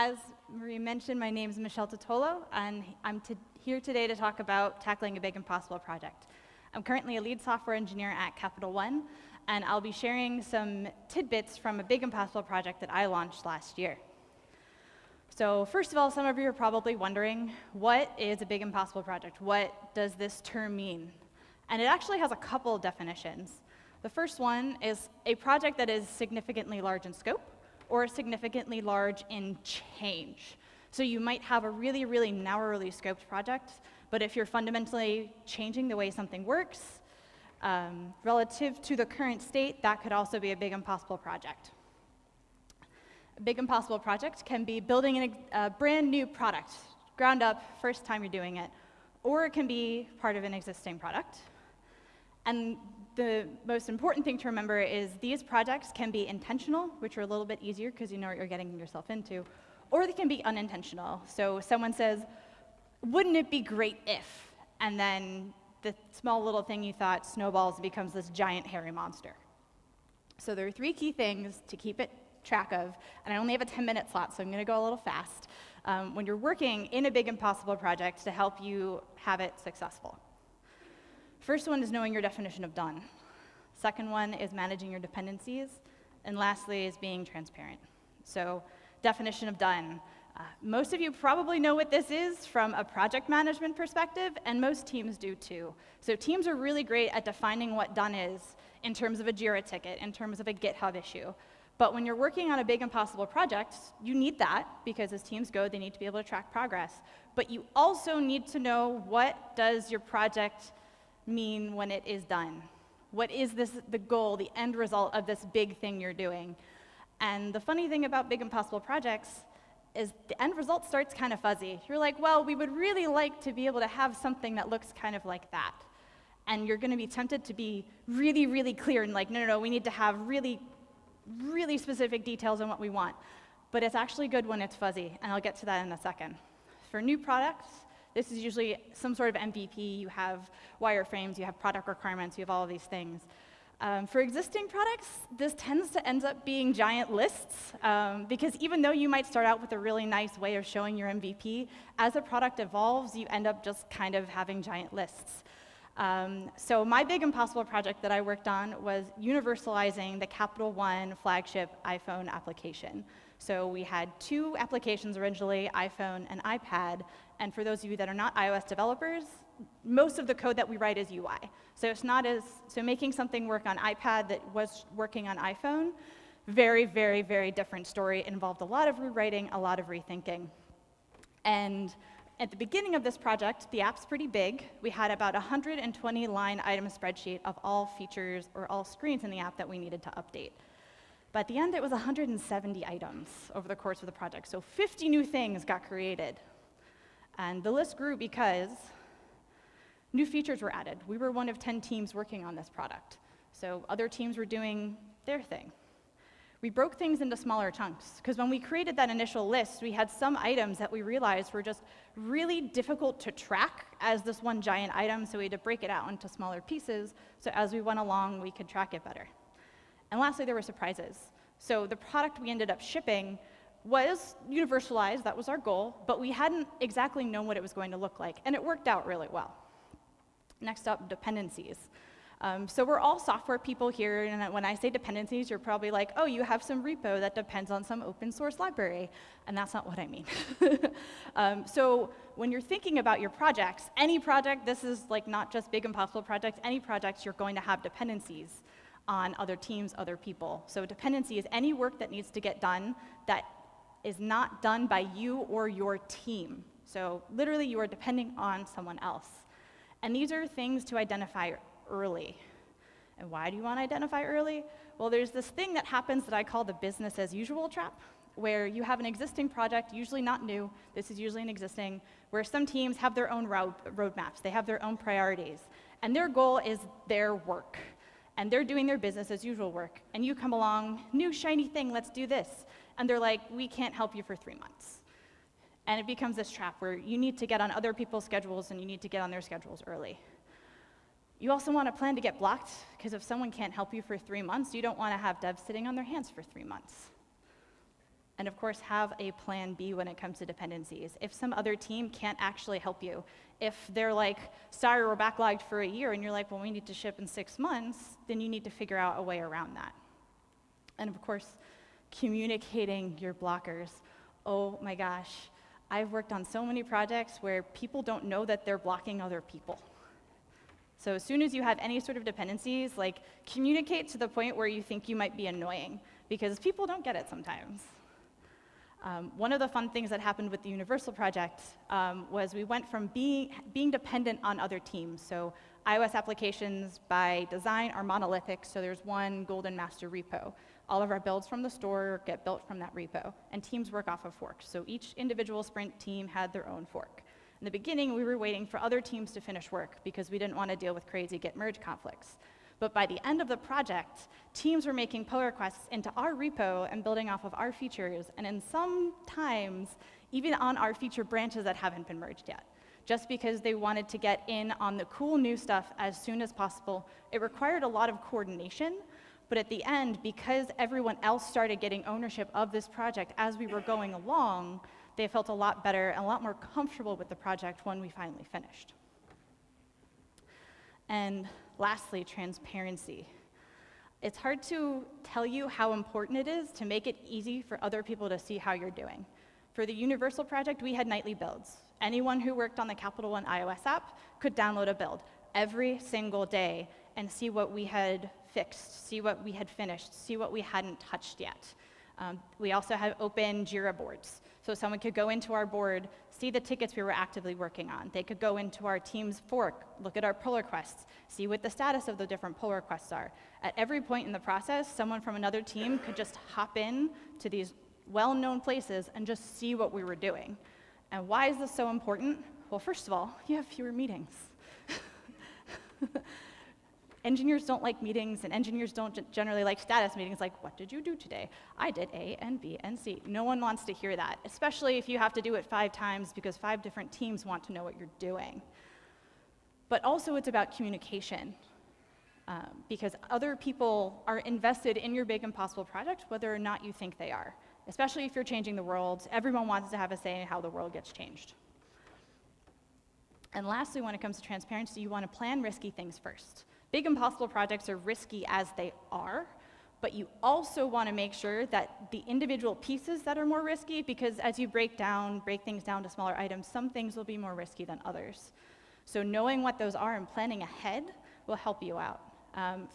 As Marie mentioned, my name is Michele Titolo, and I'm here today to talk about tackling a big impossible project. I'm currently a lead software engineer at Capital One, and I'll be sharing some tidbits from a big impossible project that I launched last year. So first of all, some of you are probably wondering, what is a big impossible project? What does this term mean? And it actually has a couple of definitions. The first one is a project that is significantly large in scope or significantly large in change. So you might have a really, really narrowly scoped project, but if you're fundamentally changing the way something works relative to the current state, that could also be a big impossible project. A big impossible project can be building a brand new product, ground up, first time you're doing it, or it can be part of an existing product. And the most important thing to remember is these projects can be intentional, which are a little bit easier because you know what you're getting yourself into, or they can be unintentional. So someone says, wouldn't it be great if? And then the small little thing you thought snowballs and becomes this giant hairy monster. So there are three key things to keep it track of, and I only have a 10-minute slot, so I'm gonna go a little fast, when you're working in a big impossible project to help you have it successful. First one is knowing your definition of done. Second one is managing your dependencies. And lastly is being transparent. So definition of done. Most of you probably know what this is from a project management perspective, and most teams do too. So teams are really great at defining what done is in terms of a Jira ticket, in terms of a GitHub issue. But when you're working on a big impossible project, you need that, because as teams go, they need to be able to track progress. But you also need to know, what does your project mean when it is done? What is the goal, the end result of this big thing you're doing? And the funny thing about big impossible projects is the end result starts kind of fuzzy. You're like, well, we would really like to be able to have something that looks kind of like that. And you're gonna be tempted to be really, really clear and like, no, we need to have really, really specific details on what we want. But it's actually good when it's fuzzy, and I'll get to that in a second. For new products, this is usually some sort of MVP. You have wireframes, you have product requirements, you have all of these things. For existing products, this tends to end up being giant lists, because even though you might start out with a really nice way of showing your MVP, as a product evolves, you end up just kind of having giant lists. So my big impossible project that I worked on was universalizing the Capital One flagship iPhone application. So we had two applications originally, iPhone and iPad, and for those of you that are not iOS developers, most of the code that we write is UI. So it's not so making something work on iPad that was working on iPhone, very, very, very different story. It involved a lot of rewriting, a lot of rethinking. And at the beginning of this project, the app's pretty big. We had about 120-line item spreadsheet of all features or all screens in the app that we needed to update. But at the end, it was 170 items over the course of the project. So 50 new things got created. And the list grew because new features were added. We were one of 10 teams working on this product. So other teams were doing their thing. We broke things into smaller chunks, because when we created that initial list, we had some items that we realized were just really difficult to track as this one giant item, so we had to break it out into smaller pieces, so as we went along, we could track it better. And lastly, there were surprises. So the product we ended up shipping was universalized, that was our goal, but we hadn't exactly known what it was going to look like, and it worked out really well. Next up, dependencies. So we're all software people here, and when I say dependencies, you're probably like, oh, you have some repo that depends on some open source library, and that's not what I mean. So when you're thinking about your projects, any project, this is like not just big impossible projects, any projects you're going to have dependencies on other teams, other people. So dependency is any work that needs to get done that is not done by you or your team. So literally, you are depending on someone else. And these are things to identify early. And why do you want to identify early? Well, there's this thing that happens that I call the business-as-usual trap, where you have an existing project, usually not new, this is usually an existing, where some teams have their own roadmaps, they have their own priorities, and their goal is their work. And they're doing their business-as-usual work. And you come along, new shiny thing, let's do this. And they're like, we can't help you for 3 months. And it becomes this trap where you need to get on other people's schedules and you need to get on their schedules early. You also want to plan to get blocked, because if someone can't help you for 3 months, you don't want to have devs sitting on their hands for 3 months. And of course, have a plan B when it comes to dependencies. If some other team can't actually help you, if they're like, sorry, we're backlogged for a year, and you're like, well, we need to ship in 6 months, then you need to figure out a way around that. And of course, communicating your blockers. Oh my gosh, I've worked on so many projects where people don't know that they're blocking other people. So as soon as you have any sort of dependencies, like, communicate to the point where you think you might be annoying, because people don't get it sometimes. One of the fun things that happened with the Universal project was we went from being dependent on other teams. So iOS applications by design are monolithic, so there's one golden master repo. All of our builds from the store get built from that repo, and teams work off of forks. So each individual sprint team had their own fork. In the beginning, we were waiting for other teams to finish work because we didn't want to deal with crazy git merge conflicts. But by the end of the project, teams were making pull requests into our repo and building off of our features, and in some times, even on our feature branches that haven't been merged yet. Just because they wanted to get in on the cool new stuff as soon as possible. It required a lot of coordination, but at the end, because everyone else started getting ownership of this project as we were going along, they felt a lot better and a lot more comfortable with the project when we finally finished. And lastly, transparency. It's hard to tell you how important it is to make it easy for other people to see how you're doing. For the Universal project, we had nightly builds. Anyone who worked on the Capital One iOS app could download a build every single day and see what we had fixed, see what we had finished, see what we hadn't touched yet. We also had open Jira boards. So someone could go into our board, see the tickets we were actively working on. They could go into our team's fork, look at our pull requests, see what the status of the different pull requests are. At every point in the process, someone from another team could just hop in to these well-known places and just see what we were doing. And why is this so important? Well, first of all, you have fewer meetings. Engineers don't like meetings, and engineers don't generally like status meetings like, what did you do today? I did A and B and C. No one wants to hear that, especially if you have to do it 5 times because 5 different teams want to know what you're doing. But also it's about communication, because other people are invested in your big impossible project, whether or not you think they are. Especially if you're changing the world, everyone wants to have a say in how the world gets changed. And lastly, when it comes to transparency, you want to plan risky things first. Big impossible projects are risky as they are, but you also want to make sure that the individual pieces that are more risky, because as you break things down to smaller items, some things will be more risky than others. So knowing what those are and planning ahead will help you out.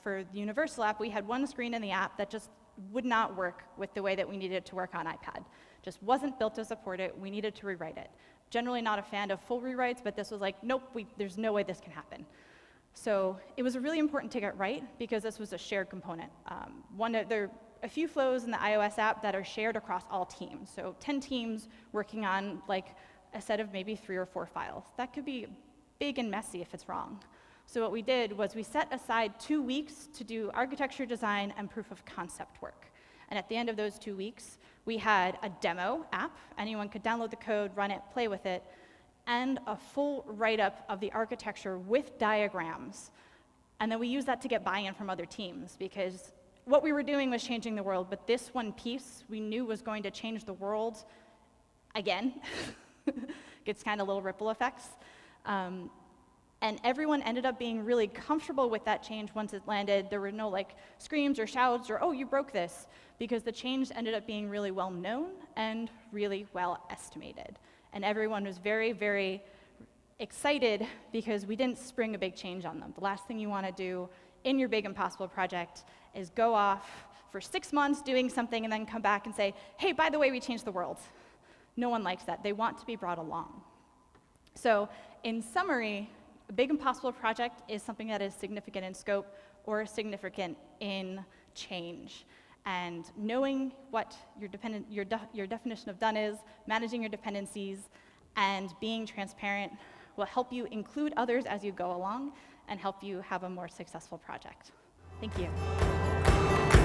For the Universal app, we had one screen in the app that just would not work with the way that we needed it to work on iPad. Just wasn't built to support it. We needed to rewrite it. Generally not a fan of full rewrites, but this was like, nope, there's no way this can happen. So it was really important to get right because this was a shared component. There are a few flows in the iOS app that are shared across all teams. So 10 teams working on like a set of maybe 3 or 4 files. That could be big and messy if it's wrong. So what we did was we set aside 2 weeks to do architecture design and proof of concept work. And at the end of those 2 weeks, we had a demo app. Anyone could download the code, run it, play with it, and a full write-up of the architecture with diagrams. And then we used that to get buy-in from other teams, because what we were doing was changing the world, but this one piece we knew was going to change the world again. Gets kind of little ripple effects. And everyone ended up being really comfortable with that change once it landed. There were no like screams or shouts or, oh, you broke this, because the change ended up being really well known and really well estimated. And everyone was very, very excited because we didn't spring a big change on them. The last thing you want to do in your big impossible project is go off for 6 months doing something and then come back and say, hey, by the way, we changed the world. No one likes that. They want to be brought along. So in summary, a big impossible project is something that is significant in scope or significant in change. And knowing what your definition of done is, managing your dependencies, and being transparent will help you include others as you go along and help you have a more successful project. Thank you.